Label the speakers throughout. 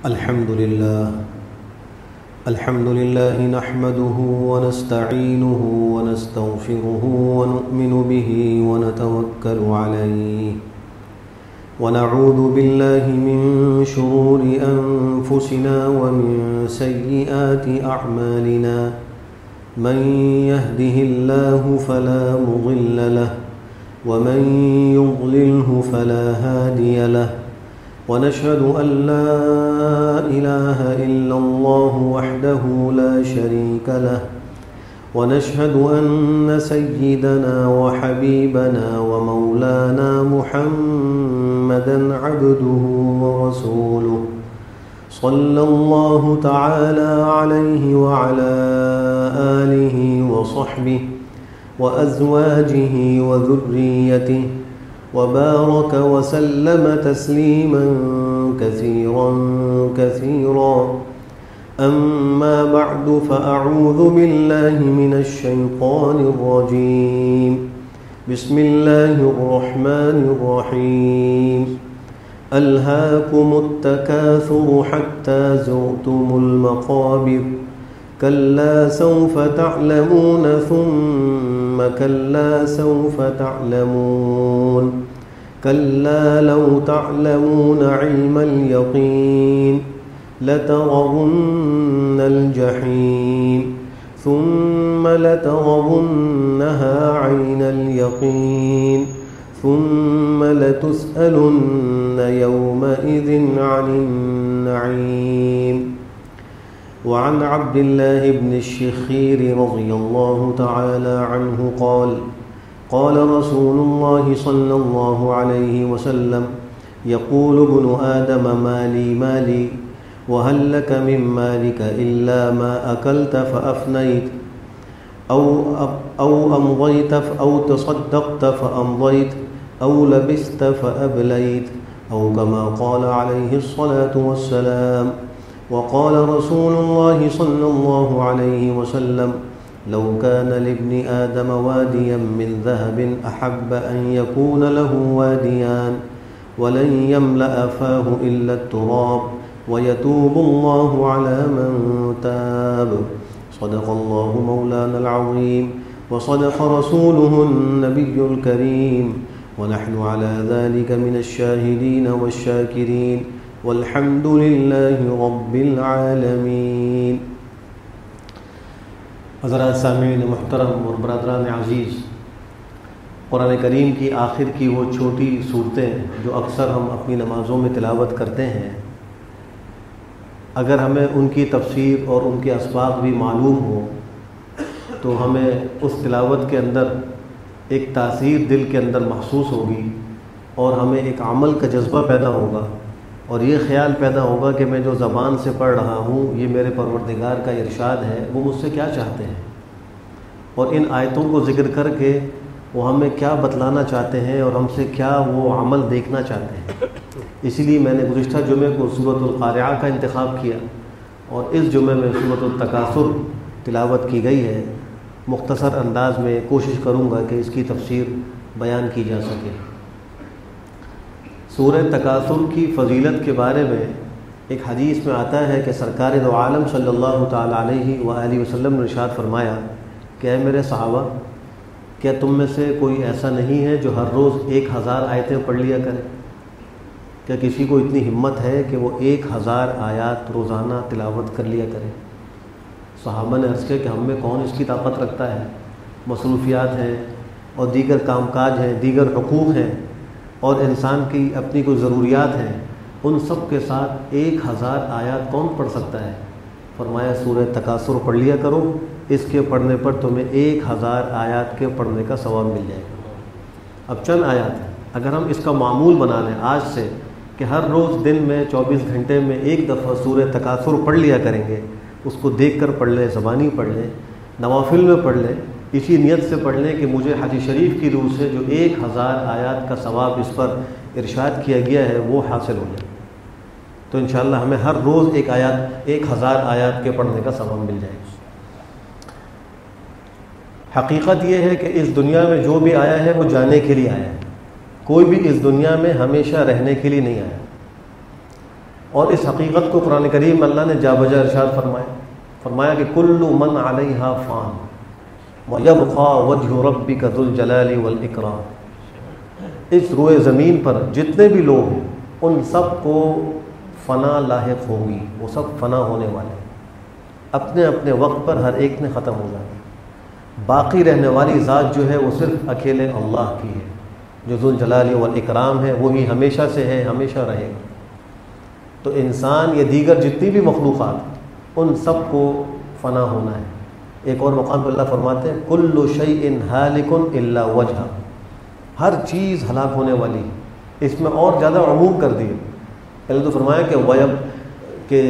Speaker 1: الحمد لله نحمده ونستعينه ونستغفره ونؤمن به ونتوكل عليه ونعوذ بالله من شرور أنفسنا ومن سيئات أعمالنا من يهده الله فلا مضل له ومن يضلله فلا هادي له ونشهد أن لا إله إلا الله وحده لا شريك له ونشهد أن سيدنا وحبيبنا ومولانا محمدا عبده ورسوله صلى الله تعالى عليه وعلى آله وصحبه وأزواجه وذريته وبارك وسلم تسليما كثيرا أما بعد فأعوذ بالله من الشيطان الرجيم بسم الله الرحمن الرحيم ألهاكم التكاثر حتى زرتم المقابر كلا سوف تعلمون ثم كلا سوف تعلمون كلا لو تعلمون علم اليقين لترون الجحيم ثم لترونها عين اليقين ثم لتسألن يومئذ عن النعيم. وعن عبد الله بن الشخير رضي الله تعالى عنه قال قال رسول الله صلى الله عليه وسلم يقول ابن آدم مالي مالي وهل لك من مالك إلا ما أكلت فأفنيت أو أمضيت أو تصدقت فأمضيت أو لبست فأبليت أو كما قال عليه الصلاة والسلام. وقال رسول الله صلى الله عليه وسلم لو كان لابن آدم واديا من ذهب أحب أن يكون له واديان ولن يملأ فاه إلا التراب ويتوب الله على من تاب. صدق الله مولانا العظيم وصدق رسوله النبي الكريم ونحن على ذلك من الشاهدين والشاكرين والحمد للہ رب العالمین. حضرات سامعین محترم اور برادران عزیز، قرآن کریم کی آخر کی وہ چھوٹی صورتیں جو اکثر ہم اپنی نمازوں میں تلاوت کرتے ہیں، اگر ہمیں ان کی تفسیر اور ان کے اسباق بھی معلوم ہو تو ہمیں اس تلاوت کے اندر ایک تاثیر دل کے اندر محسوس ہوگی اور ہمیں ایک عمل کا جذبہ پیدا ہوگا اور یہ خیال پیدا ہوگا کہ میں جو زبان سے پڑھ رہا ہوں یہ میرے پروردگار کا ارشاد ہے، وہ مجھ سے کیا چاہتے ہیں اور ان آیتوں کو ذکر کر کے وہ ہمیں کیا بتلانا چاہتے ہیں اور ہم سے کیا وہ عمل دیکھنا چاہتے ہیں. اسی لیے میں نے گزشتہ جمعے کو سورۃ القارعہ کا انتخاب کیا اور اس جمعے میں سورۃ التکاثر تلاوت کی گئی ہے. مختصر انداز میں کوشش کروں گا کہ اس کی تفسیر بیان کی جا سکے. سورہ تکاثر کی فضیلت کے بارے میں ایک حدیث میں آتا ہے کہ سرکار دو عالم صلی اللہ تعالیٰ علیہ وآلہ وسلم نے ارشاد فرمایا کہ اے میرے صحابہ، کیا تم میں سے کوئی ایسا نہیں ہے جو ہر روز 1000 آیتیں پڑھ لیا کرے؟ کیا کسی کو اتنی ہمت ہے کہ وہ 1000 آیات روزانہ تلاوت کر لیا کرے؟ صحابہ نے عرض کیا کہ ہم میں کون اس کی طاقت رکھتا ہے؟ مصروفیات ہیں اور دیگر کام کاج ہیں، دیگر حقوق ہیں اور انسان کی اپنی کوئی ضروریات ہیں، ان سب کے ساتھ 1000 آیات کون پڑھ سکتا ہے؟ فرمایا سورہ تکاثر پڑھ لیا کرو، اس کے پڑھنے پر تمہیں 1000 آیات کے پڑھنے کا ثواب مل جائے گا. اب چند آیات ہیں، اگر ہم اس کا معمول بنا لیں آج سے کہ ہر روز دن میں 24 گھنٹے میں ایک دفعہ سورہ تکاثر پڑھ لیا کریں گے، اس کو دیکھ کر پڑھ لیں، زبانی پڑھ لیں، نوافل میں پڑھ لیں، اسی نیت سے پڑھ لیں کہ مجھے حدیث شریف کی روح سے جو 1000 آیات کا ثواب اس پر ارشاد کیا گیا ہے وہ حاصل ہو جائے، تو انشاءاللہ ہمیں ہر روز 1000 آیات کے پڑھنے کا ثواب مل جائے گا. حقیقت یہ ہے کہ اس دنیا میں جو بھی آیا ہے وہ جانے کے لیے آیا ہے. کوئی بھی اس دنیا میں ہمیشہ رہنے کے لیے نہیں آیا. اور اس حقیقت کو قرآن کریم میں اللہ نے جا بجا ارشاد فرمایا کہ کل من علیہا فان وَيَبْقَى وَجْهُ رَبِّكَ ذُو الْجَلَالِ وَالْإِكْرَامِ، اس روئے زمین پر جتنے بھی لوگ ہیں ان سب کو فنا لاحق ہوگی، وہ سب فنا ہونے والے ہیں، اپنے اپنے وقت پر ہر ایک نے ختم ہو جانا۔ باقی رہنے والی ذات جو ہے وہ صرف اکیلے اللہ کی ہے، جو ذو الجلال والاکرام ہے، وہی ہمیشہ سے ہے، ہمیشہ رہے گا۔ تو انسان یا دیگر جتنی بھی مخلوقات ان سب کو فنا ہونا ہے۔ ایک اور مقام پر اللہ فرماتے ہیں کل شیء ہالک الا وجہہ، ہر چیز ہلاک ہونے والی ہے۔ اس میں اور زیادہ عموم کر دیا، پہلے تو فرمایا کہ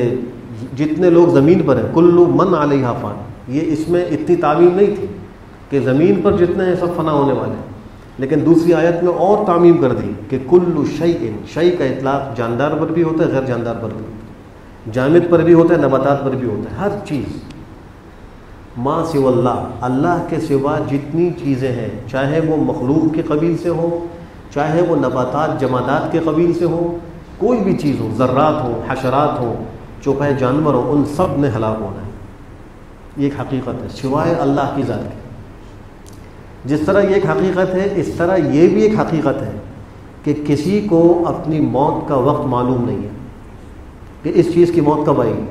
Speaker 1: جتنے لوگ زمین پر ہیں کل من علیہا فان، یہ اس میں اتنی تعمیم نہیں تھی کہ زمین پر جتنے ہیں سب فنا ہونے والے ہیں، لیکن دوسری آیت میں اور تعمیم کر دی کہ کل شیء، شیء کا اطلاق جاندار پر بھی ہوتا ہے، غیر جاندار پر بھی ہوتا ہے، جامد پر بھی ہوتا ہے، نباتات پر بھی ہوتا ہے، ہر چیز۔ ما سوى اللہ، اللہ کے سوا جتنی چیزیں ہیں، چاہے وہ مخلوق کے قبیل سے ہو، چاہے وہ نباتات جمادات کے قبیل سے ہو، کوئی بھی چیز ہو، ذرات ہو، حشرات ہو، چوپائے جانور ہو، ان سب نے ہلاک ہونا ہے۔ یہ ایک حقیقت ہے سوائے اللہ کی ذات کی۔ جس طرح یہ ایک حقیقت ہے، اس طرح یہ بھی ایک حقیقت ہے کہ کسی کو اپنی موت کا وقت معلوم نہیں ہے کہ اس چیز کی موت کب آئے گی،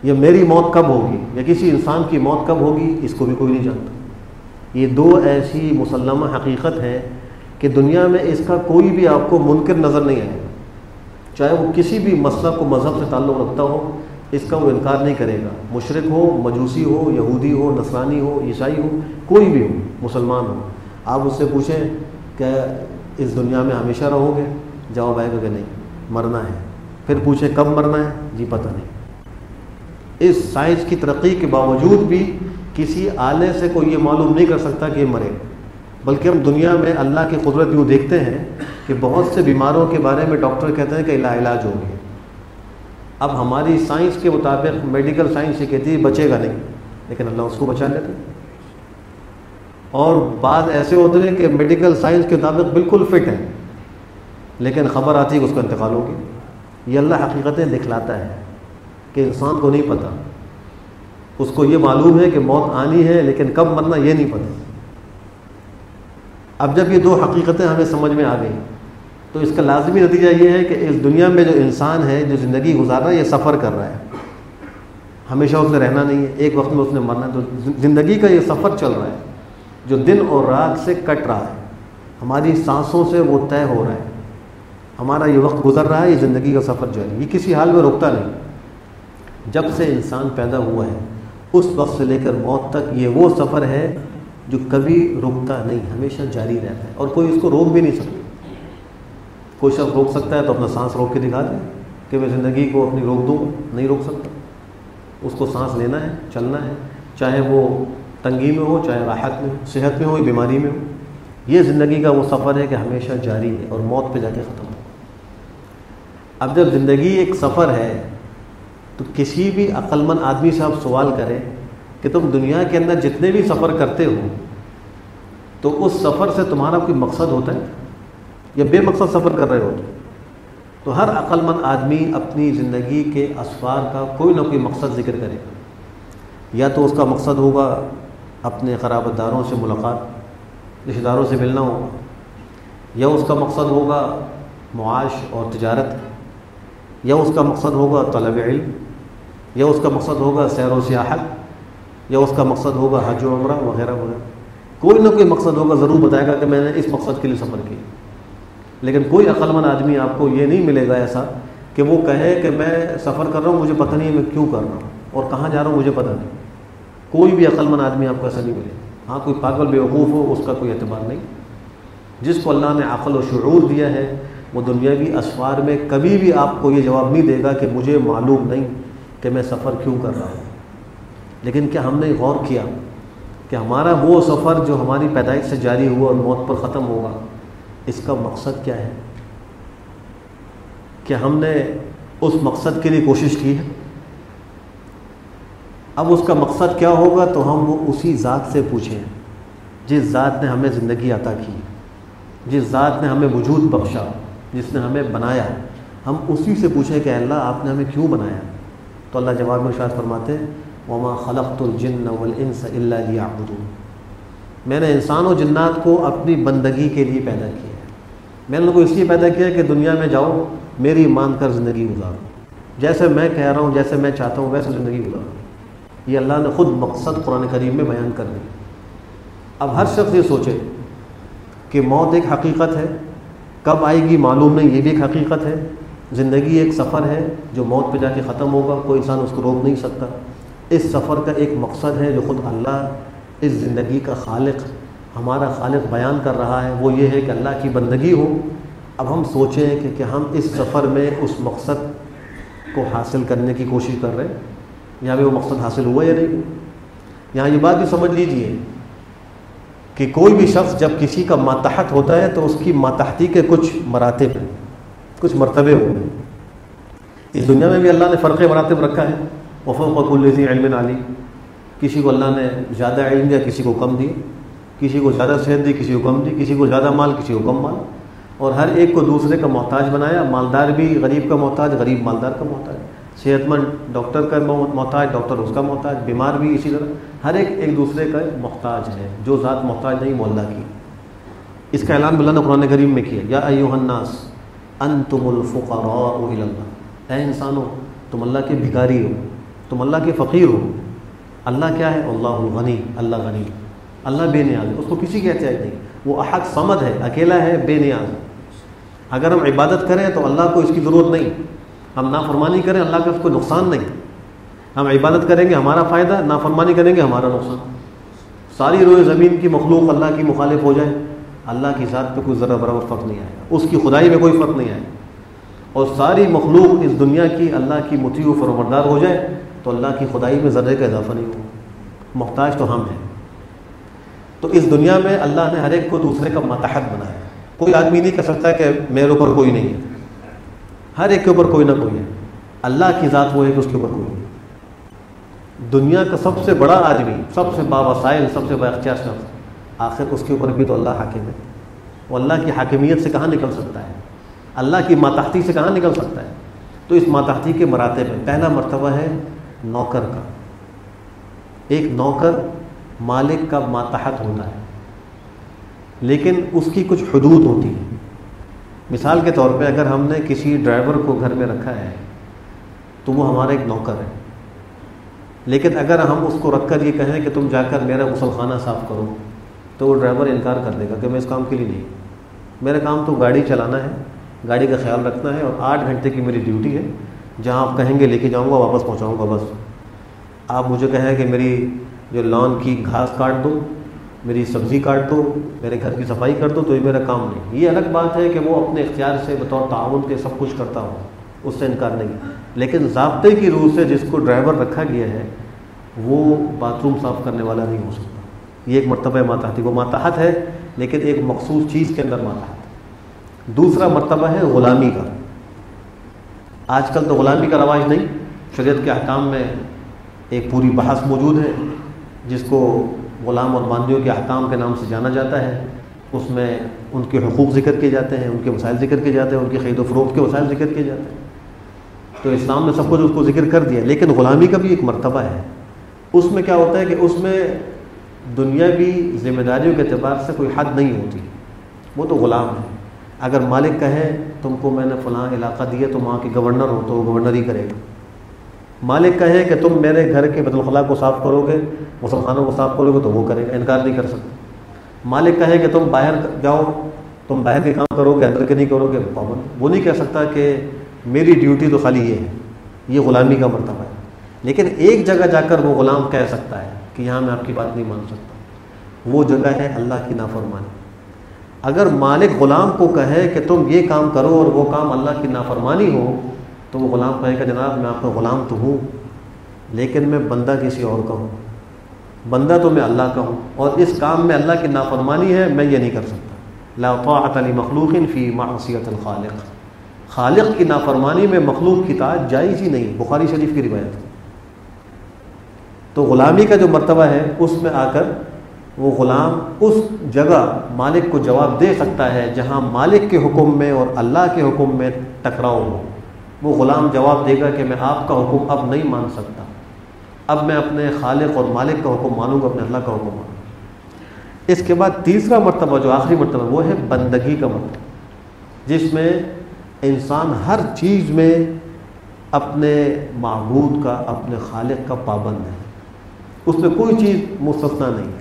Speaker 1: یا میری موت کب ہوگی، یا کسی انسان کی موت کب ہوگی، اس کو بھی کوئی نہیں جانتا۔ یہ دو ایسی مسلمہ حقیقت ہے کہ دنیا میں اس کا کوئی بھی آپ کو منکر نظر نہیں آئے گا، چاہے وہ کسی بھی مسلک و مذہب سے تعلق رکھتا ہو، اس کا وہ انکار نہیں کرے گا، مشرک ہو، مجوسی ہو، یہودی ہو، نصرانی ہو، عیسائی ہو، کوئی بھی ہو، مسلمان ہو۔ آپ اس سے پوچھیں کہ اس دنیا میں ہمیشہ رہو گے، جواب آئے گا کہ نہیں، مرنا ہے۔ پھر پوچھیں کب مرنا ہے، جی پتہ نہیں۔ اس سائنس کی ترقی کے باوجود بھی کسی آلے سے کوئی یہ معلوم نہیں کر سکتا کہ یہ مرے، بلکہ ہم دنیا میں اللہ کی قدرت یوں دیکھتے ہیں کہ بہت سے بیماروں کے بارے میں ڈاکٹر کہتے ہیں کہ علاج ہو گیا۔ اب ہماری سائنس کے مطابق میڈیکل سائنس یہ کہتی ہے بچے گا نہیں، لیکن اللہ اس کو بچا لیتے ہیں۔ اور بعض ایسے ہوتے ہیں کہ میڈیکل سائنس کے مطابق بالکل فٹ ہے، لیکن خبر آتی ہے کہ اس کا انتقال ہو گیا۔ یہ اللہ حقیقتیں دکھلاتا ہے کہ انسان کو نہیں پتہ، اس کو یہ معلوم ہے کہ موت آنی ہے، لیکن کب مرنا یہ نہیں پتہ۔ اب جب یہ دو حقیقتیں ہمیں سمجھ میں آ گئی تو اس کا لازمی نتیجہ یہ ہے کہ اس دنیا میں جو انسان ہے، جو زندگی گزار رہا ہے، یہ سفر کر رہا ہے، ہمیشہ اس نے رہنا نہیں ہے، ایک وقت میں اس نے مرنا ہے۔ تو زندگی کا یہ سفر چل رہا ہے جو دن اور رات سے کٹ رہا ہے، ہماری سانسوں سے وہ طے ہو رہا ہے، ہمارا یہ وقت گزر رہا ہے، یہ زندگی کا سفر جو ہے یہ کسی حال میں رکتا نہیں۔ جب سے انسان پیدا ہوا ہے اس وقت سے لے کر موت تک یہ وہ سفر ہے جو کبھی رکتا نہیں، ہمیشہ جاری رہتا ہے، اور کوئی اس کو روک بھی نہیں سکتا۔ کوئی شخص روک سکتا ہے تو اپنا سانس روک کے دکھا دے کہ میں زندگی کو اپنی روک دوں، نہیں روک سکتا۔ اس کو سانس لینا ہے، چلنا ہے، چاہے وہ تنگی میں ہو، چاہے راحت میں ہو، صحت میں ہو، بیماری میں ہو۔ یہ زندگی کا وہ سفر ہے کہ ہمیشہ جاری ہے اور موت پہ جا کے ختم ہو۔ اب جب زندگی ایک سفر ہے تو کسی بھی عقل مند آدمی سے آپ سوال کریں کہ تم دنیا کے اندر جتنے بھی سفر کرتے ہو تو اس سفر سے تمہارا کوئی مقصد ہوتا ہے یا بے مقصد سفر کر رہے ہو؟ تو ہر عقل مند آدمی اپنی زندگی کے اسفار کا کوئی نہ کوئی مقصد ذکر کرے گا۔ یا تو اس کا مقصد ہوگا اپنے قرابت داروں سے ملاقات، رشتہ داروں سے ملنا ہوگا، یا اس کا مقصد ہوگا معاش اور تجارت، یا اس کا مقصد ہوگا طلب علم، یا اس کا مقصد ہوگا سیر و سیاحت، یا اس کا مقصد ہوگا حج و عمرہ وغیرہ وغیرہ۔ کوئی نہ کوئی مقصد ہوگا، ضرور بتائے گا کہ میں نے اس مقصد کے لیے سفر کیا۔ لیکن کوئی عقل مند آدمی آپ کو یہ نہیں ملے گا ایسا کہ وہ کہے کہ میں سفر کر رہا ہوں، مجھے پتہ نہیں ہے میں کیوں کر رہا ہوں اور کہاں جا رہا ہوں، مجھے پتہ نہیں۔ کوئی بھی عقل مند آدمی آپ کو ایسا نہیں ملے۔ ہاں کوئی پاگل بیوقوف ہو، اس کا کوئی اعتبار نہیں۔ جس کو اللہ نے عقل و شعور دیا ہے وہ دنیاوی اسفار میں کبھی بھی آپ کو یہ جواب نہیں دے گا کہ مجھے معلوم نہیں کہ میں سفر کیوں کر رہا ہوں۔ لیکن کیا ہم نے غور کیا کہ ہمارا وہ سفر جو ہماری پیدائش سے جاری ہوا اور موت پر ختم ہوگا، اس کا مقصد کیا ہے؟ کہ ہم نے اس مقصد کے لیے کوشش کی ہے؟ اب اس کا مقصد کیا ہوگا تو ہم وہ اسی ذات سے پوچھیں جس ذات نے ہمیں زندگی عطا کی، جس ذات نے ہمیں وجود بخشا، جس نے ہمیں بنایا، ہم اسی سے پوچھیں کہ اللہ آپ نے ہمیں کیوں بنایا؟ تو اللہ جواب میں ارشاد فرماتے ہیں وما خلقت الجن والانس الا لیعبدون، میں نے انسان و جنات کو اپنی بندگی کے لیے پیدا کیا ہے، میں نے ان کو اس لیے پیدا کیا کہ دنیا میں جاؤ میری مان کر زندگی گزارو، جیسے میں کہہ رہا ہوں جیسے میں چاہتا ہوں ویسے زندگی گزارو۔ یہ اللہ نے خود مقصد قرآن کریم میں بیان کر دی۔ اب ہر شخص یہ سوچے کہ موت ایک حقیقت ہے، کب آئے گی معلوم نہیں، یہ بھی ایک حقیقت ہے، زندگی ایک سفر ہے جو موت پہ جا کے ختم ہوگا، کوئی انسان اس کو روک نہیں سکتا۔ اس سفر کا ایک مقصد ہے جو خود اللہ اس زندگی کا خالق، ہمارا خالق بیان کر رہا ہے، وہ یہ ہے کہ اللہ کی بندگی ہو۔ اب ہم سوچیں کہ کیا ہم اس سفر میں اس مقصد کو حاصل کرنے کی کوشش کر رہے ہیں، یا بھی وہ مقصد حاصل ہوا یا نہیں؟ یہاں یہ بات بھی سمجھ لیجئے کہ کوئی بھی شخص جب کسی کا ماتحت ہوتا ہے تو اس کی ماتحتی کے کچھ مراتب ہیں، کچھ مرتبے ہو گئے۔ اس دنیا میں بھی اللہ نے فرق مراتب رکھا ہے، وفوق کل ذی علم علیم، کسی کو اللہ نے زیادہ علم دیا، کسی کو کم دیا، کسی کو زیادہ صحت دی، کسی کو کم دی، کسی کو زیادہ مال، کسی کو کم مال، اور ہر ایک کو دوسرے کا محتاج بنایا۔ مالدار بھی غریب کا محتاج، غریب مالدار کا محتاج، صحت مند ڈاکٹر کا محتاج، ڈاکٹر اس کا محتاج، بیمار بھی اسی طرح، ہر ایک دوسرے کا محتاج ہے۔ جو ذات محتاج نہیں وہ اللہ کی۔ اس کا اعلان اللہ نے قرآن کریم میں کیا، یا ایھا الناس انتم الفقراء الی اللہ، اے انسانوں تم اللہ کے بھکاری ہو، تم اللہ کے فقیر ہو۔ اللہ کیا ہے؟ اللہ الغنی، اللہ غنی، اللہ بے نیاز ہے، اس کو کسی کی احتیاج نہیں، وہ احد صمد ہے، اکیلا ہے، بے نیاز ہے۔ اگر ہم عبادت کریں تو اللہ کو اس کی ضرورت نہیں، ہم نافرمانی کریں اللہ کا اس کو نقصان نہیں، ہم عبادت کریں گے ہمارا فائدہ، نافرمانی کریں گے ہمارا نقصان۔ ساری روئے زمین کی مخلوق اللہ کی مخالف ہو جائے، اللہ کی ذات پہ کوئی ذرہ برابر فرق نہیں آئے گا، اس کی خدائی میں کوئی فرق نہیں آئے گا، اور ساری مخلوق اس دنیا کی اللہ کی مطیع و فرمانبردار ہو جائے تو اللہ کی خدائی میں ذرے کا اضافہ نہیں ہوگا، محتاج تو ہم ہیں۔ تو اس دنیا میں اللہ نے ہر ایک کو دوسرے کا ماتحت بنایا، کوئی آدمی نہیں کہہ سکتا کہ میرے اوپر کوئی نہیں ہے، ہر ایک کے اوپر کوئی نہ کوئی ہے، اللہ کی ذات وہ ہے کہ اس کے اوپر کوئی نہیں۔ دنیا کا سب سے بڑا آدمی، سب سے باوسائل، سب سے بااختیار شخص، آخر اس کے اوپر بھی تو اللہ حاکم ہے، وہ اللہ کی حاکمیت سے کہاں نکل سکتا ہے، اللہ کی ماتحتی سے کہاں نکل سکتا ہے؟ تو اس ماتحتی کے مراتب میں پہلا مرتبہ ہے نوکر کا۔ ایک نوکر مالک کا ماتحت ہوتا ہے، لیکن اس کی کچھ حدود ہوتی ہیں۔ مثال کے طور پہ اگر ہم نے کسی ڈرائیور کو گھر میں رکھا ہے تو وہ ہمارا ایک نوکر ہے، لیکن اگر ہم اس کو رکھ کر یہ کہیں کہ تم جا کر میرا غسل خانہ صاف کرو تو وہ ڈرائیور انکار کر دے گا کہ میں اس کام کے لیے نہیں، میرا کام تو گاڑی چلانا ہے، گاڑی کا خیال رکھنا ہے، اور 8 گھنٹے کی میری ڈیوٹی ہے، جہاں آپ کہیں گے لے کے جاؤں گا، واپس پہنچاؤں گا بس۔ آپ مجھے کہیں کہ میری جو لان کی گھاس کاٹ دو، میری سبزی کاٹ دو، میرے گھر کی صفائی کر دو، تو یہ میرا کام نہیں۔ یہ الگ بات ہے کہ وہ اپنے اختیار سے بطور تعاون کے سب کچھ کرتا ہو، اس سے انکار نہیں، لیکن ضابطے کی روح سے جس کو ڈرائیور رکھا گیا ہے وہ باتھ روم صاف کرنے والا نہیں ہو سکتا۔ یہ ایک مرتبہ ماتحتی، وہ ماتحت ہے لیکن ایک مخصوص چیز کے اندر ماتحت۔ دوسرا مرتبہ ہے غلامی کا۔ آج کل تو غلامی کا رواج نہیں، شریعت کے احکام میں ایک پوری بحث موجود ہے جس کو غلام اور باندیوں کے احکام کے نام سے جانا جاتا ہے۔ اس میں ان کے حقوق ذکر کیے جاتے ہیں، ان کے وسائل ذکر کیے جاتے ہیں، ان کی خرید و فروخت کے وسائل ذکر کیے جاتے ہیں۔ تو اسلام نے سب کچھ اس کو ذکر کر دیا، لیکن غلامی کا بھی ایک مرتبہ ہے۔ اس میں کیا ہوتا ہے کہ اس میں دنیاوی ذمہ داریوں کے اعتبار سے کوئی حد نہیں ہوتی، وہ تو غلام ہے۔ اگر مالک کہے تم کو میں نے فلاں علاقہ دیا تو وہاں کے گورنر ہو تو وہ گورنر ہی کرے گا۔ مالک کہے کہ تم میرے گھر کے بیت الخلاء کو صاف کرو گے، غسل خانوں کو صاف کرو گے، تو وہ کرے گا، انکار نہیں کر سکتا۔ مالک کہے کہ تم باہر جاؤ، تم باہر کے کام کرو گے، اندر کے نہیں کرو گے، پابند، وہ نہیں کہہ سکتا کہ میری ڈیوٹی تو خالی یہ ہے۔ یہ غلامی کا مرتبہ ہے۔ لیکن ایک جگہ جا کر وہ غلام کہہ سکتا ہے کہ یہاں میں آپ کی بات نہیں مان سکتا، وہ جگہ ہے اللہ کی نافرمانی۔ اگر مالک غلام کو کہے کہ تم یہ کام کرو اور وہ کام اللہ کی نافرمانی ہو تو وہ غلام کہے کہ جناب میں آپ کا غلام تو ہوں لیکن میں بندہ کسی اور کا ہوں، بندہ تو میں اللہ کا ہوں، اور اس کام میں اللہ کی نافرمانی ہے، میں یہ نہیں کر سکتا۔ لا طاعۃ لمخلوق فی معصیۃ الخالق، خالق کی نافرمانی میں مخلوق کی اطاعت جائز ہی نہیں، بخاری شریف کی روایت۔ تو غلامی کا جو مرتبہ ہے اس میں آ کر وہ غلام اس جگہ مالک کو جواب دے سکتا ہے جہاں مالک کے حکم میں اور اللہ کے حکم میں ٹکراؤ ہو۔ وہ غلام جواب دے گا کہ میں آپ کا حکم اب نہیں مان سکتا، اب میں اپنے خالق اور مالک کا حکم مانوں گا، اپنے اللہ کا حکم مانوں گا۔ اس کے بعد تیسرا مرتبہ جو آخری مرتبہ وہ ہے بندگی کا مرتبہ، جس میں انسان ہر چیز میں اپنے معبود کا، اپنے خالق کا پابند ہے، اس میں کوئی چیز مستثنا نہیں ہے۔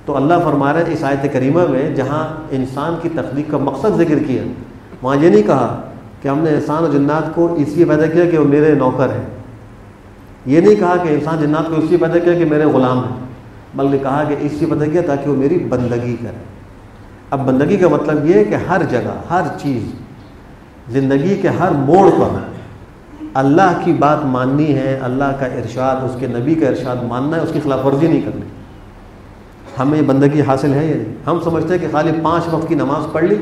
Speaker 1: تو اللہ فرما رہے ہیں اس آیت کریمہ میں جہاں انسان کی تخلیق کا مقصد ذکر کیا، وہاں یہ نہیں کہا کہ ہم نے انسان اور جنات کو اس لیے پیدا کیا کہ وہ میرے نوکر ہیں، یہ نہیں کہا کہ انسان جنات کو اس لیے پیدا کیا کہ میرے غلام ہیں، بلکہ کہا کہ اس لیے پیدا کیا تاکہ وہ میری بندگی کرے۔ اب بندگی کا مطلب یہ ہے کہ ہر جگہ، ہر چیز، زندگی کے ہر موڑ پر اللہ کی بات ماننی ہے، اللہ کا ارشاد، اس کے نبی کا ارشاد ماننا ہے، اس کی خلاف ورزی نہیں کرنی۔ ہمیں بندگی حاصل ہے یا نہیں؟ ہم سمجھتے ہیں کہ خالی 5 وقت کی نماز پڑھ لی،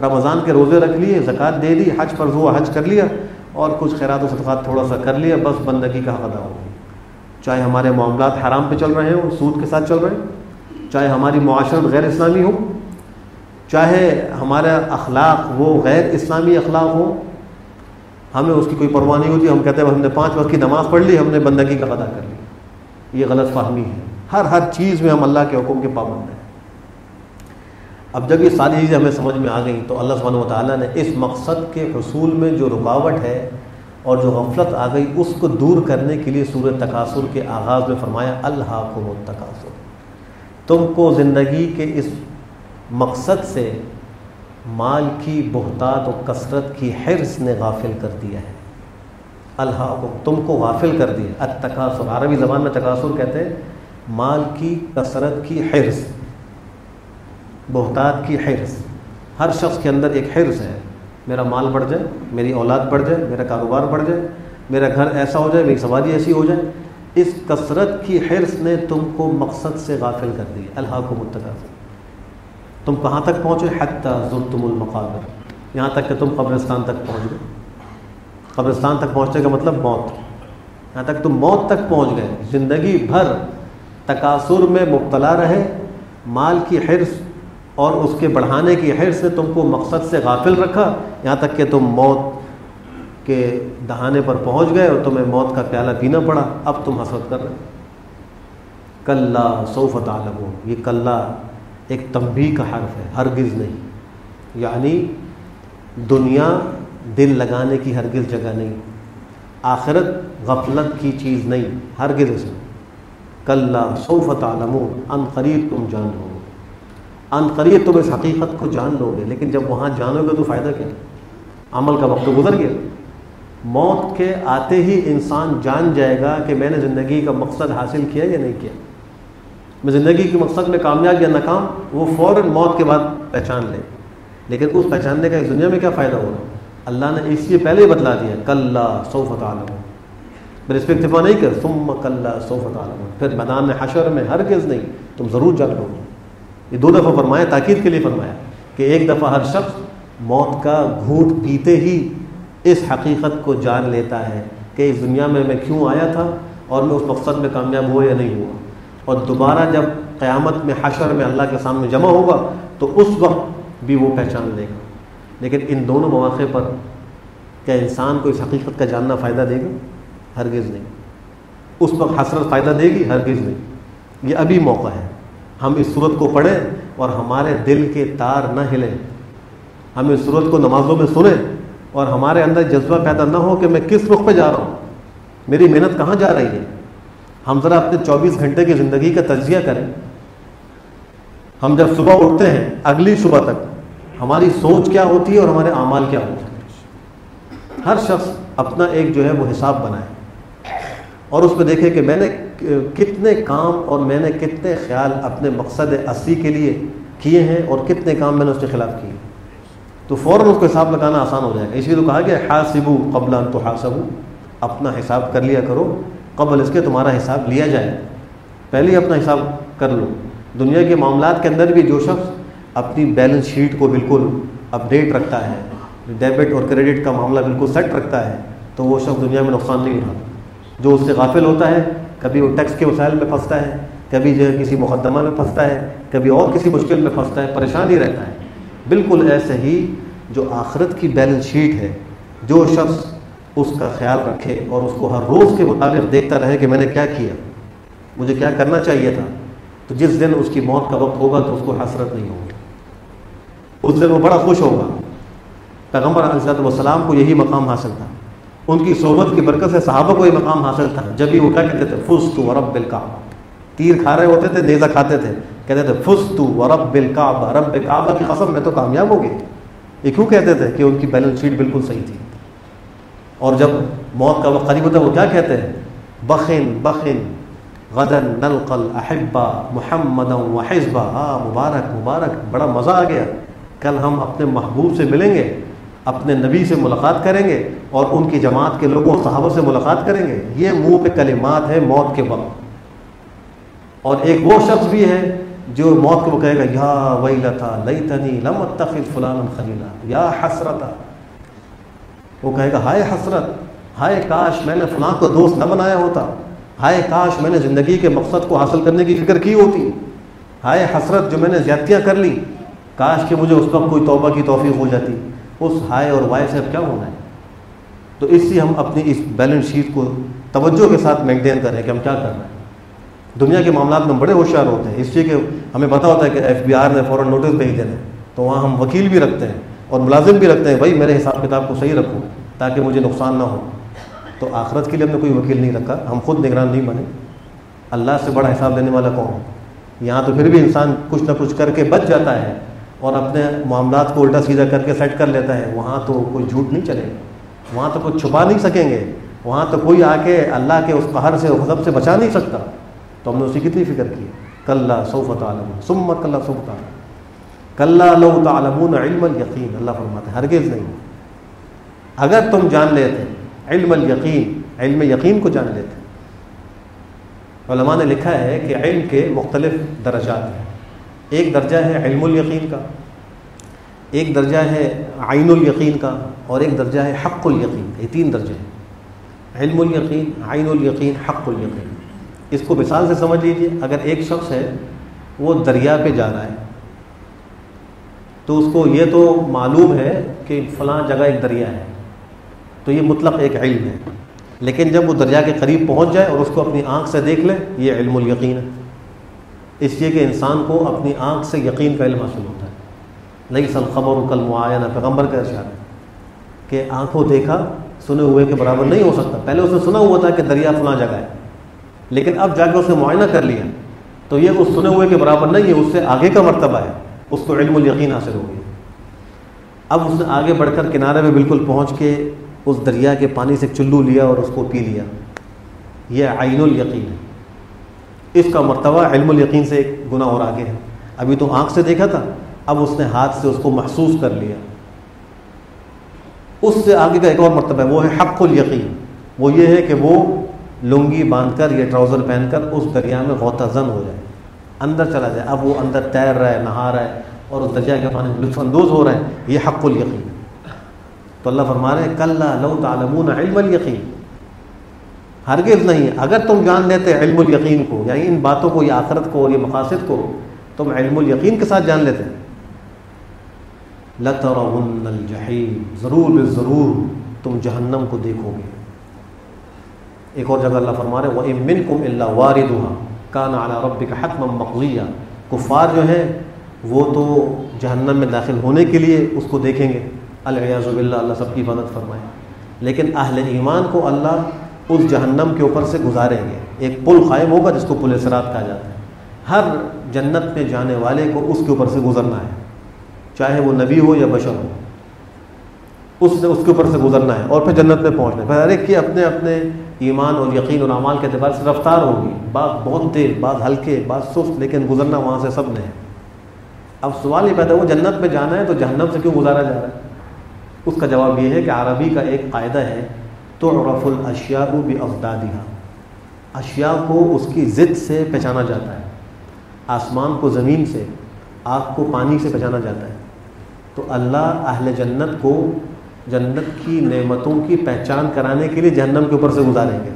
Speaker 1: رمضان کے روزے رکھ لیے، زکوٰۃ دے دی، حج فرض ہوا حج کر لیا، اور کچھ خیرات و صدقات تھوڑا سا کر لیا، بس بندگی کا حق ادا ہو گیا۔ چاہے ہمارے معاملات حرام پہ چل رہے ہوں، سود کے ساتھ چل رہے ہیں، چاہے ہماری معاشرت غیر اسلامی ہو، چاہے ہمارا اخلاق وہ غیر اسلامی اخلاق ہو، ہمیں اس کی کوئی پرواہ نہیں ہوتی۔ ہم کہتے ہیں ہم نے 5 وقت کی نماز پڑھ لی، ہم نے بندگی کا ادا کر لی۔ یہ غلط فہمی ہے۔ ہر چیز میں ہم اللہ کے حکم کے پابند ہیں۔ اب جب یہ ساری چیزیں ہمیں سمجھ میں آ گئیں تو اللہ سبحانہ و تعالیٰ نے اس مقصد کے حصول میں جو رکاوٹ ہے اور جو غفلت آ گئی اس کو دور کرنے کے لیے سورہ تکاثر کے آغاز میں فرمایا الہاکم التکاثر، تم کو زندگی کے اس مقصد سے مال کی بہتات و کثرت کی حرص نے غافل کر دیا ہے۔ الہاکم، تم کو غافل کر دیا۔ التکاثر، عربی زبان میں تکاثر کہتے ہیں مال کی کثرت کی حرص، بہتات کی حرص۔ ہر شخص کے اندر ایک حرص ہے، میرا مال بڑھ جائے، میری اولاد بڑھ جائے، میرا کاروبار بڑھ جائے، میرا گھر ایسا ہو جائے، میری سواری ایسی ہو جائے۔ اس کثرت کی حرص نے تم کو مقصد سے غافل کر دیا۔ الہاکم التکاثر، تم کہاں تک پہنچے؟ حتی زرتم المقابر، یہاں تک کہ تم قبرستان تک پہنچ گئے۔ قبرستان تک پہنچنے کا مطلب موت، یہاں تک تم موت تک پہنچ گئے۔ زندگی بھر تکاثر میں مبتلا رہے، مال کی حرص اور اس کے بڑھانے کی حرص نے تم کو مقصد سے غافل رکھا، یہاں تک کہ تم موت کے دہانے پر پہنچ گئے اور تمہیں موت کا پیالہ پینا پڑا۔ اب تم حسرت کر رہے۔ کلا سوف تعلمون، یہ کلا ایک تنبیہ کا حرف ہے، ہرگز نہیں، یعنی دنیا دل لگانے کی ہرگز جگہ نہیں، آخرت غفلت کی چیز نہیں، ہرگز اس میں۔ کلا سوف تعلمون، ان قریب تم جان لو گے، ان قریب تم اس حقیقت کو جان لو گے۔ لیکن جب وہاں جانو گے تو فائدہ کیا؟ عمل کا وقت تو گزر گیا۔ موت کے آتے ہی انسان جان جائے گا کہ میں نے زندگی کا مقصد حاصل کیا یا نہیں کیا، میں زندگی کے مقصد میں کامیاب یا ناکام، وہ فوراً موت کے بعد پہچان لے۔ لیکن اس پہچاننے کا اس دنیا میں کیا فائدہ ہو رہا ہے؟ اللہ نے اس لیے پہلے ہی بتلا دیا، کلا سوف تعلمون، پھر اس پہ اکتفا نہیں کر، ثم کلا سوف تعلمون، پھر میدان حشر میں ہرگز نہیں، تم ضرور جان لو گے۔ یہ 2 دفعہ فرمایا، تاکید کے لیے فرمایا کہ ایک دفعہ ہر شخص موت کا گھونٹ پیتے ہی اس حقیقت کو جان لیتا ہے کہ اس دنیا میں کیوں آیا تھا اور میں اس مقصد میں کامیاب ہوا یا نہیں ہوا، اور دوبارہ جب قیامت میں حشر میں اللہ کے سامنے جمع ہوگا تو اس وقت بھی وہ پہچان لے گا۔ لیکن ان دونوں مواقع پر کیا انسان کو اس حقیقت کا جاننا فائدہ دے گا؟ ہرگز نہیں۔ اس وقت حسرت فائدہ دے گی؟ ہرگز نہیں۔ یہ ابھی موقع ہے، ہم اس صورت کو پڑھیں اور ہمارے دل کے تار نہ ہلیں، ہم اس صورت کو نمازوں میں سنیں اور ہمارے اندر جذبہ پیدا نہ ہو کہ میں کس رخ پہ جا رہا ہوں، میری محنت کہاں جا رہی ہے۔ ہم ذرا اپنے 24 گھنٹے کی زندگی کا تجزیہ کریں۔ ہم جب صبح اٹھتے ہیں اگلی صبح تک ہماری سوچ کیا ہوتی ہے اور ہمارے اعمال کیا ہوتے ہیں۔ ہر شخص اپنا ایک جو ہے وہ حساب بنائے اور اس میں دیکھے کہ میں نے کتنے کام اور میں نے کتنے خیال اپنے مقصد اصلی کے لیے کیے ہیں اور کتنے کام میں نے اس کے خلاف کیے، تو فوراً اس کو حساب لگانا آسان ہو جائے گا۔ اس لیے تو کہا گیا حاسبوا قبل ان تحاسبوا، اپنا حساب کر لیا کرو قبل اس کے تمہارا حساب لیا جائے، پہلے ہی اپنا حساب کر لو۔ دنیا کے معاملات کے اندر بھی جو شخص اپنی بیلنس شیٹ کو بالکل اپڈیٹ رکھتا ہے، ڈیبٹ اور کریڈٹ کا معاملہ بالکل سیٹ رکھتا ہے، تو وہ شخص دنیا میں نقصان نہیں اٹھاتا۔ جو اس سے غافل ہوتا ہے، کبھی وہ ٹیکس کے مسائل میں پھنستا ہے، کبھی جو ہے کسی مقدمہ میں پھنستا ہے، کبھی اور کسی مشکل میں پھنستا ہے، پریشان ہی رہتا ہے۔ بالکل ایسے ہی جو آخرت کی بیلنس شیٹ ہے، جو شخص اس کا خیال رکھے اور اس کو ہر روز کے مطابق دیکھتا رہے کہ میں نے کیا کیا، مجھے کیا کرنا چاہیے تھا، تو جس دن اس کی موت کا وقت ہوگا تو اس کو حسرت نہیں ہوگی، اس دن وہ بڑا خوش ہوگا۔ پیغمبر علیہ السلام کو یہی مقام حاصل تھا، ان کی صحبت کی برکت سے صحابہ کو یہ مقام حاصل تھا۔ جب بھی وہ کیا کہتے تھے، فزت ورب الکعبہ، تیر کھا رہے ہوتے تھے، نیزہ کھاتے تھے، کہتے تھے فزت ورب الکعبہ، رب کعبہ کی قسم میں تو کامیاب ہو گئے۔ یہ کیوں کہتے تھے؟ کہ ان کی بیلنس شیٹ بالکل صحیح تھی۔ اور جب موت کا وقت قریب ہوتا ہے وہ کیا کہتے ہیں، بخن بخن غدا نلقى الاحبہ محمدا وحزبہ، مبارک مبارک، بڑا مزہ آ گیا، کل ہم اپنے محبوب سے ملیں گے، اپنے نبی سے ملاقات کریں گے اور ان کی جماعت کے لوگوں صحابہ سے ملاقات کریں گے۔ یہ منہ پہ کلمات ہے موت کے وقت۔ اور ایک وہ شخص بھی ہے جو موت کو کہے گا، یا ویلتا لیتنی لم اتخذ فلانا خلیلا، یا حسرتا، وہ کہے گا ہائے حسرت، ہائے کاش میں نے فلاں کو دوست نہ بنایا ہوتا، ہائے کاش میں نے زندگی کے مقصد کو حاصل کرنے کی فکر کی ہوتی، ہائے حسرت جو میں نے زیادتیاں کر لی، کاش کہ مجھے اس وقت کوئی توبہ کی توفیق ہو جاتی۔ اس ہائے اور وائے سے اب کیا ہونا ہے؟ تو اس لیے ہم اپنی اس بیلنس شیٹ کو توجہ کے ساتھ مینٹین کریں کہ ہم کیا کر رہے ہیں۔ دنیا کے معاملات میں بڑے ہوشیار ہوتے ہیں، اس لیے کہ ہمیں پتہ ہوتا ہے کہ FBR نے فوراً نوٹس بھیج دینا ہے، تو وہاں ہم وکیل بھی رکھتے ہیں اور ملازم بھی رکھتے ہیں، بھائی میرے حساب کتاب کو صحیح رکھو تاکہ مجھے نقصان نہ ہو۔ تو آخرت کے لیے ہم نے کوئی وکیل نہیں رکھا، ہم خود نگران نہیں بنے۔ اللہ سے بڑا حساب دینے والا کون ہے؟ یہاں تو پھر بھی انسان کچھ نہ کچھ کر کے بچ جاتا ہے اور اپنے معاملات کو الٹا سیدھا کر کے سیٹ کر لیتا ہے۔ وہاں تو کوئی جھوٹ نہیں چلے گا، وہاں تو کچھ چھپا نہیں سکیں گے، وہاں تو کوئی آ کے اللہ کے اس قہر سے غضب سے بچا نہیں سکتا۔ تو ہم نے اسی کتنی فکر کی، کلا سوف تعلمون ثم کلا سوف تعلمون کلا لو تعلمون علم الیقین، اللہ فرماتا ہے ہرگز نہیں، اگر تم جان لیتے علم الیقین، علم یقین کو جان لیتے۔ علماء نے لکھا ہے کہ علم کے مختلف درجات ہیں، ایک درجہ ہے علم الیقین کا، ایک درجہ ہے عین الیقین کا، اور ایک درجہ ہے حق الیقین۔ یہ تین درجے ہیں، علم الیقین، عین الیقین، حق الیقین۔ اس کو مثال سے سمجھ لیجئے، اگر ایک شخص ہے وہ دریا پہ جا رہا ہے تو اس کو یہ تو معلوم ہے کہ فلاں جگہ ایک دریا ہے، تو یہ مطلق ایک علم ہے، لیکن جب وہ دریا کے قریب پہنچ جائے اور اس کو اپنی آنکھ سے دیکھ لے، یہ علم الیقین ہے۔ اس لیے کہ انسان کو اپنی آنکھ سے یقین کا علم حاصل ہوتا ہے۔ لیس الخبر کالمعاینہ، پیغمبر کا ارشاد ہے کہ آنکھوں دیکھا سنے ہوئے کے برابر نہیں ہو سکتا۔ پہلے اس نے سنا ہوا تھا کہ دریا فلاں جگہ ہے، لیکن اب جا کے اس نے معائنہ کر لیا تو یہ اس سنے ہوئے کے برابر نہیں ہے، اس سے آگے کا مرتبہ ہے، اس کو علم الیقین حاصل ہو گیا۔ اب اس نے آگے بڑھ کر کنارے پہ بالکل پہنچ کے اس دریا کے پانی سے چلو لیا اور اس کو پی لیا، یہ عین الیقین ہے۔ اس کا مرتبہ علم الیقین سے ایک گنا اور آگے ہے۔ ابھی تو آنکھ سے دیکھا تھا، اب اس نے ہاتھ سے اس کو محسوس کر لیا۔ اس سے آگے کا ایک اور مرتبہ ہے، وہ ہے حق الیقین۔ وہ یہ ہے کہ وہ لنگی باندھ کر یا ٹراؤزر پہن کر اس دریا میں غوطہ زن ہو جائے، اندر چلا جائے، اب وہ اندر تیر رہا ہے، نہا رہا ہے اور اس دریا کے پانی میں لطف اندوز ہو رہا ہے، یہ حق الیقین۔ تو اللہ فرما رہے ہیں کلا لو تعلمون علم الیقین، ہرگز نہیں، اگر تم جان لیتے علم الیقین کو، یعنی ان باتوں کو، یہ آخرت کو اور یہ مقاصد کو تم علم الیقین کے ساتھ جان لیتے، لَتَرَوُنَّ الْجَحِيمَ، ضرور بالضرور تم جہنم کو دیکھو گے۔ ایک اور جگہ اللہ فرما رہے ہیں وَإِن مِّنكُمْ إِلَّا وَارِدُهَا كَانَ عَلَى رَبِّكَ حَتْمًا مَقْضِيًّا۔ کفار جو ہیں وہ تو جہنم میں داخل ہونے کے لیے اس کو دیکھیں گے، العیاذ باللہ، اللہ سب کی حفاظت فرمائے، لیکن اہل ایمان کو اللہ اس جہنم کے اوپر سے گزاریں گے۔ ایک پل قائم ہوگا جس کو پل صراط کہا جاتا ہے، ہر جنت میں جانے والے کو اس کے اوپر سے گزرنا ہے، چاہے وہ نبی ہو یا بشر ہو، اس کے اوپر سے گزرنا ہے اور پھر جنت میں پہنچنا ہے۔ پھر ہر ایک کی اپنے اپنے ایمان اور یقین اور اعمال کے اعتبار سے رفتار ہوگی، بعض بہت تیز، بعض ہلکے، بعض سست، لیکن گزرنا وہاں سے سب نے ہے۔ اب سوال یہ پیدا ہوا جنت میں جانا ہے تو جہنم سے کیوں گزارا جا رہا ہے؟ اس کا جواب یہ ہے کہ عربی کا ایک قاعدہ ہے، تعرف الاشیاء باضدادها، اشیاء کو اس کی ضد سے پہچانا جاتا ہے۔ آسمان کو زمین سے، آگ کو پانی سے پہچانا جاتا ہے، تو اللہ اہل جنت کو جنت کی نعمتوں کی پہچان کرانے کے لیے جہنم کے اوپر سے گزاریں گے۔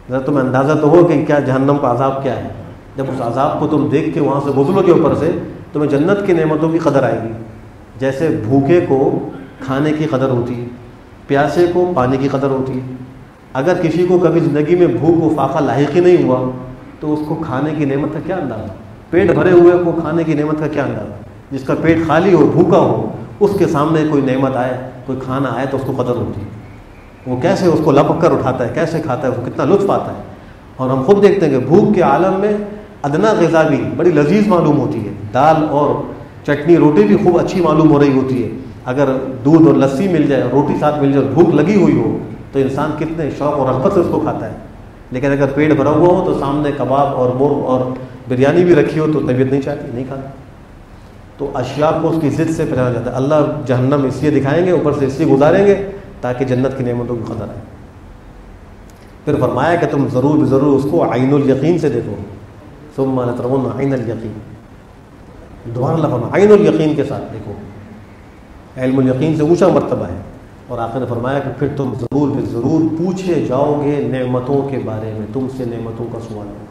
Speaker 1: ذرا تمہیں اندازہ تو ہو کہ کیا جہنم کا عذاب کیا ہے، جب اس عذاب کو تم دیکھ کے وہاں سے گزرو گے اوپر سے، تمہیں جنت کی نعمتوں کی قدر آئے گی. جیسے بھوکے کو کھانے کی قدر ہوتی ہے، پیاسے کو پانی کی قدر ہوتی ہے. اگر کسی کو کبھی زندگی میں بھوک و فاقہ لاحق ہی نہیں ہوا تو اس کو کھانے کی نعمت کا کیا اندازہ؟ پیٹ بھرے ہوئے کو کھانے کی نعمت کا کیا اندازہ؟ جس کا پیٹ خالی ہو، بھوکا ہو، اس کے سامنے کوئی نعمت آئے، کوئی کھانا آئے تو اس کو قدر ہوتی ہے. وہ کیسے اس کو لپک کر اٹھاتا ہے، کیسے کھاتا ہے، وہ کتنا لطف آتا ہے. اور ہم خود دیکھتے ہیں کہ بھوک کے عالم میں ادنا غذا بھی بڑی لذیذ معلوم ہوتی ہے. دال اور چٹنی روٹی بھی خوب اچھی معلوم ہو رہی ہوتی ہے. اگر دودھ اور لسی مل جائے، روٹی ساتھ مل جائے اور بھوک لگی ہوئی ہو تو انسان کتنے شوق اور رغبت سے اس کو کھاتا ہے. لیکن اگر پیٹ بھرا ہوا ہو تو سامنے کباب اور مرغ اور بریانی بھی رکھی ہو تو طبیعت نہیں چاہتی، نہیں کھاتا. تو اشیاء کو اس کی ضد سے پہچانا جاتا ہے. اللہ جہنم اس لیے دکھائیں گے، اوپر سے اس لیے گزاریں گے تاکہ جنت کی نعمتوں کی قدر آئے. پھر فرمایا کہ تم ضرور ضرور اس کو عین الیقین سے دیکھو. ثم لترون عین الیقین، دوبارہ لفظ عین الیقین کے ساتھ دیکھو. علم الیقین سے اونچا مرتبہ ہے. اور آخر نے فرمایا کہ پھر تم ضرور پوچھے جاؤ گے نعمتوں کے بارے میں، تم سے نعمتوں کا سوال ہوگا.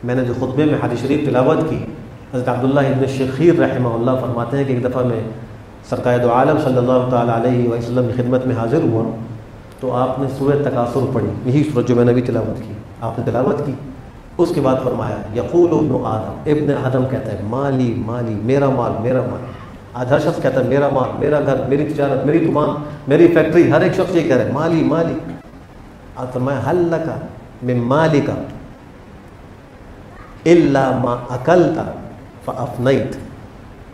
Speaker 1: میں نے جو خطبے میں حدیث شریف تلاوت کی، حضرت عبداللہ ابن شخیر رحمہ اللہ فرماتے ہیں کہ ایک دفعہ میں سرکار دو عالم صلی اللہ تعالیٰ علیہ وسلم کی خدمت میں حاضر ہوا تو آپ نے سورہ تکاثر پڑھی، یہی سورہ جو میں نے بھی تلاوت کی، آپ نے تلاوت کی. اس کے بعد فرمایا یقول ابن آدم، ابن آدم کہتا ہے مالی مالی، میرا مال میرا مال. آج ہر شخص کہتا ہے میرا مال، میرا گھر، میری تجارت، میری دکان، میری فیکٹری. ہر ایک شخص یہ کہہ رہا ہے مالی مالی. آپ فرمایا حل لک من مالک الا ما اکلت فافنیت،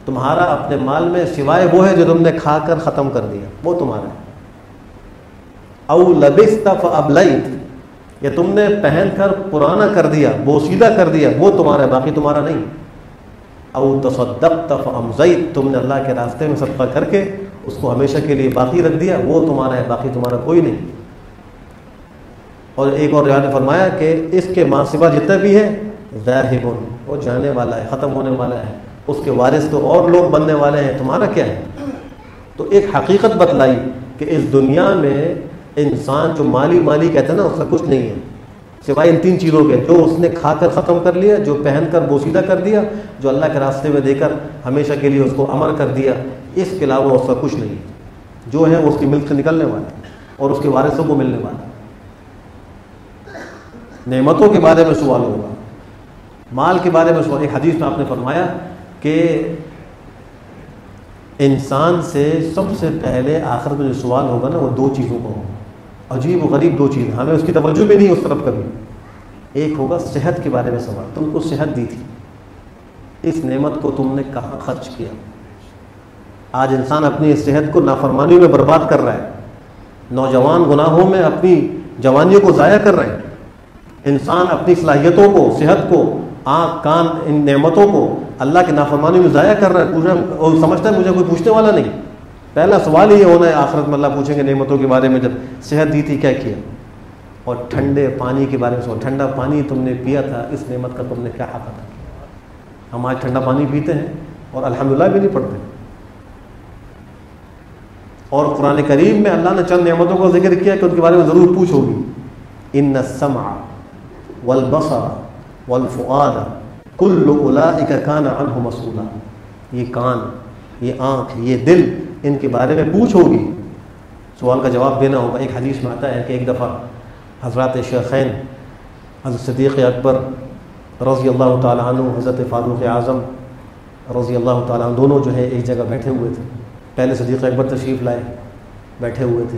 Speaker 1: تمہارا اپنے مال میں سوائے وہ ہے جو تم نے کھا کر ختم کر دیا، وہ تمہارا ہے. او لبست فابلیت، یا تم نے پہن کر پرانا کر دیا، بوسیدہ کر دیا، وہ تمہارا ہے، باقی تمہارا نہیں. او تصدقت فامضیت، تم نے اللہ کے راستے میں صدقہ کر کے اس کو ہمیشہ کے لیے باقی رکھ دیا، وہ تمہارا ہے، باقی تمہارا کوئی نہیں. اور ایک اور روایت نے فرمایا کہ اس کے ماں سوا جتنا بھی ہے ذاہب، وہ جانے والا ہے، ختم ہونے والا ہے، اس کے وارث تو اور لوگ بننے والے ہیں، تمہارا کیا ہے. تو ایک حقیقت بتلائی کہ اس دنیا میں انسان جو مالی مالی کہتا ہے نا، اس کا کچھ نہیں ہے سوائے ان تین چیزوں کے، جو اس نے کھا کر ختم کر لیا، جو پہن کر بوسیدہ کر دیا، جو اللہ کے راستے میں دے کر ہمیشہ کے لیے اس کو امر کر دیا. اس کے علاوہ اس کا کچھ نہیں ہے. جو ہے وہ اس کی ملک سے نکلنے والا ہے اور اس کے وارثوں کو ملنے والا ہے. نعمتوں کے بارے میں سوال ہوگا، مال کے بارے میں سوال. ایک حدیث میں آپ نے فرمایا کہ انسان سے سب سے پہلے آخرت میں جو سوال ہوگا نا، وہ دو چیزوں کا ہوگا. عجیب و غریب دو چیز، ہمیں اس کی توجہ بھی نہیں اس طرف کبھی. ایک ہوگا صحت کے بارے میں سوال، تم کو صحت دی تھی، اس نعمت کو تم نے کہاں خرچ کیا. آج انسان اپنی صحت کو نافرمانی میں برباد کر رہا ہے. نوجوان گناہوں میں اپنی جوانیوں کو ضائع کر رہے ہیں. انسان اپنی صلاحیتوں کو، صحت کو، آنکھ کان، ان نعمتوں کو اللہ کی نافرمانی میں ضائع کر رہا ہے. اور سمجھتا ہے مجھے کوئی پوچھنے والا نہیں. پہلا سوال ہی یہ ہونا ہے آخرت میں اللہ پوچھیں گے نعمتوں کے بارے میں، جب صحت دی تھی کیا کیا. اور ٹھنڈے پانی کے بارے میں سوال، ٹھنڈا پانی تم نے پیا تھا، اس نعمت کا تم نے کیا حق ادا کیا. ہم آج ٹھنڈا پانی پیتے ہیں اور الحمدللہ بھی نہیں پڑھتے. اور قرآن کریم میں اللہ نے چند نعمتوں کا ذکر کیا کہ ان کے بارے میں ضرور پوچھو گی. ان السمع والبصر والفؤاد کل اولئک کان عنہ مسئولا. یہ کان، یہ آنکھ، یہ دل، ان کے بارے میں پوچھو گی، سوال کا جواب دینا ہوگا. ایک حدیث میں آتا ہے کہ ایک دفعہ حضرات شیخین حضرت صدیق اکبر رضی اللہ تعالیٰ عنہ، حضرت فاروق اعظم رضی اللہ تعالیٰ عنہ، دونوں جو ہے ایک جگہ بیٹھے ہوئے تھے. پہلے صدیق اکبر تشریف لائے، بیٹھے ہوئے تھے.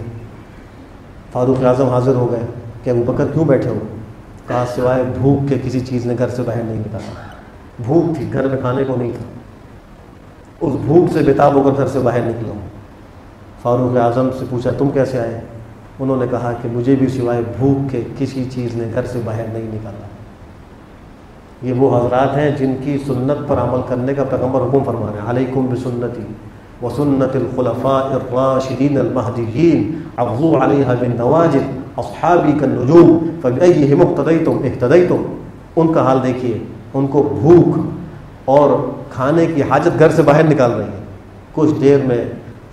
Speaker 1: فاروق اعظم حاضر ہو گئے کہ ابو بکر کیوں بیٹھے ہو؟ کہا سوائے بھوک کے کسی چیز نے گھر سے باہر نہیں نکالا. بھوک تھی، گھر میں کھانے کو نہیں تھا، اس بھوک سے بےتاب ہو کر گھر سے باہر نکلا. فاروق اعظم سے پوچھا تم کیسے آئے؟ انہوں نے کہا کہ مجھے بھی سوائے بھوک کے کسی چیز نے گھر سے باہر نہیں نکالا. یہ وہ حضرات ہیں جن کی سنت پر عمل کرنے کا پیغمبر حکم فرما رہے ہیں. علیکم بسنتی وسنت الخلفاء الراشدین المہدیین عضوا علیہا بالنواجذ اصحابی کالنجوم فبأیہم اقتدیتم اہتدیتم. ان کا حال دیکھیے، ان کو بھوک اور کھانے کی حاجت گھر سے باہر نکال رہی ہے. کچھ دیر میں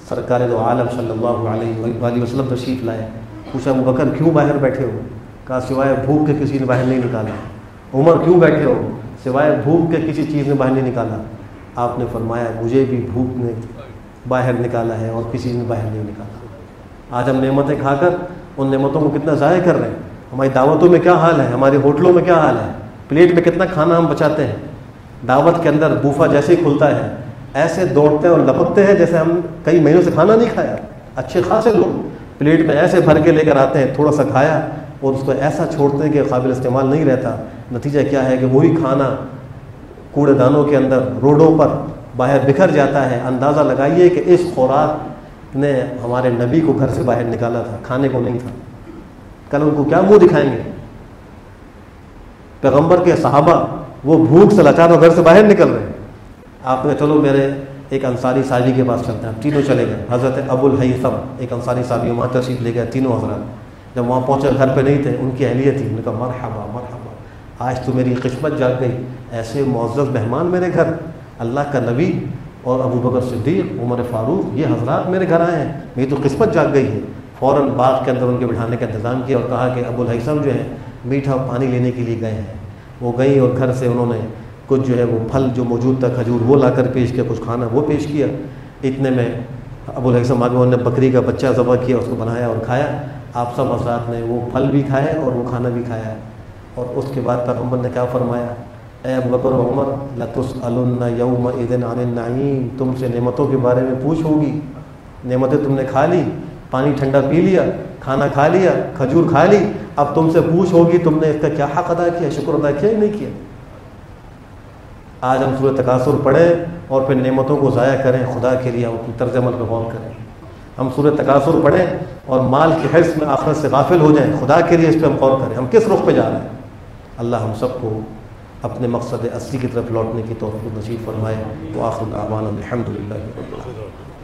Speaker 1: سرکار دو عالم صلی اللہ علیہ وآلہ وسلم تشریف لائے. پوچھا ابو بکر کیوں باہر بیٹھے ہو؟ کہا سوائے بھوک کے کسی نے باہر نہیں نکالا. عمر کیوں بیٹھے ہو؟ سوائے بھوک کے کسی چیز نے باہر نہیں نکالا. آپ نے فرمایا مجھے بھی بھوک نے باہر نکالا ہے اور کسی نے باہر نہیں نکالا. آج ہم نعمتیں کھا کر ان نعمتوں کو کتنا ضائع کر رہے ہیں. ہماری دعوتوں میں کیا حال ہے, ہمارے ہوٹلوں میں کیا حال ہے, پلیٹ میں کتنا کھانا ہم بچاتے ہیں. دعوت کے اندر بوفہ جیسے ہی کھلتا ہے ایسے دوڑتے ہیں اور لپکتے ہیں جیسے ہم کئی مہینوں سے کھانا نہیں کھایا. اچھے خاصے لوگ پلیٹ میں ایسے بھر کے لے کر آتے ہیں, تھوڑا سا کھایا اور اس کو ایسا چھوڑتے ہیں کہ قابل استعمال نہیں رہتا. نتیجہ کیا ہے کہ وہی کھانا کوڑے دانوں کے اندر روڈوں پر باہر بکھر جاتا ہے. اندازہ لگائیے کہ اس خوراک نے ہمارے نبی کو گھر سے باہر نکالا تھا, کھانے کو نہیں تھا. کل ان کو کیا منہ دکھائیں گے؟ پیغمبر کے صحابہ وہ بھوک سے لاچار اور گھر سے باہر نکل رہے ہیں. آپ نے چلو میرے ایک انصاری صحابی کے پاس چلتے ہیں. تینوں چلے گئے. حضرت ابو الہیثم ایک انصاری صحابی وہاں تشریف لے گئے. تینوں حضرات جب وہاں پہنچے گھر پہ نہیں تھے, ان کی اہلیہ تھی. انہوں نے کہا مرحبا مرحبا, آج تو میری قسمت جاگ گئی, ایسے معزز مہمان میرے گھر, اللہ کا نبی اور ابو بکر صدیق, عمر فاروق, یہ حضرات میرے گھر آئے ہیں, میری تو قسمت جاگ گئی ہے. فوراً باغ کے اندر ان کے بٹھانے کا انتظام کیا اور کہا کہ ابو الہیثم جو ہے میٹھا پانی لینے کے لیے گئے ہیں. وہ گئی اور گھر سے انہوں نے کچھ جو ہے وہ پھل جو موجود تھا, کھجور, وہ لا کر پیش کیا, کچھ کھانا وہ پیش کیا. اتنے میں ابو الہیثم آگے انہوں نے بکری کا بچہ ذبح کیا, اس کو بنایا اور کھایا. آپ سب حضرات نے وہ پھل بھی کھائے اور وہ کھانا بھی کھایا. اور اس کے بعد پیغمبر نے کیا فرمایا, اے ابو بکر و عمر لَتُسْأَلُنَّ يَوْمَئِذٍ عَنِ النَّعِيمِ, تم سے نعمتوں کے بارے میں پوچھ ہوگی. نعمتیں تم نے کھا لی, پانی ٹھنڈا پی لیا, کھانا کھا لیا, کھجور کھا لی, اب تم سے پوچھ ہوگی تم نے اس کا کیا حق ادا کیا, شکر ادا کیا نہیں کیا. آج ہم سورۃ تکاثر پڑھیں اور پھر نعمتوں کو ضائع کریں, خدا کے لیے اپنے طرز عمل پہ غور کریں. ہم سورۃ تکاثر پڑھیں اور مال کی حرص میں آخرت سے غافل ہو جائیں, خدا کے لیے اس پہ ہم غور کریں, ہم کس رخ پہ جا رہے ہیں. اللہ ہم سب کو اپنے مقصد اصلی کی طرف لوٹنے کی توفیق نصیب فرمائے. وآخر دعوانا الحمد للہ رب العالمین.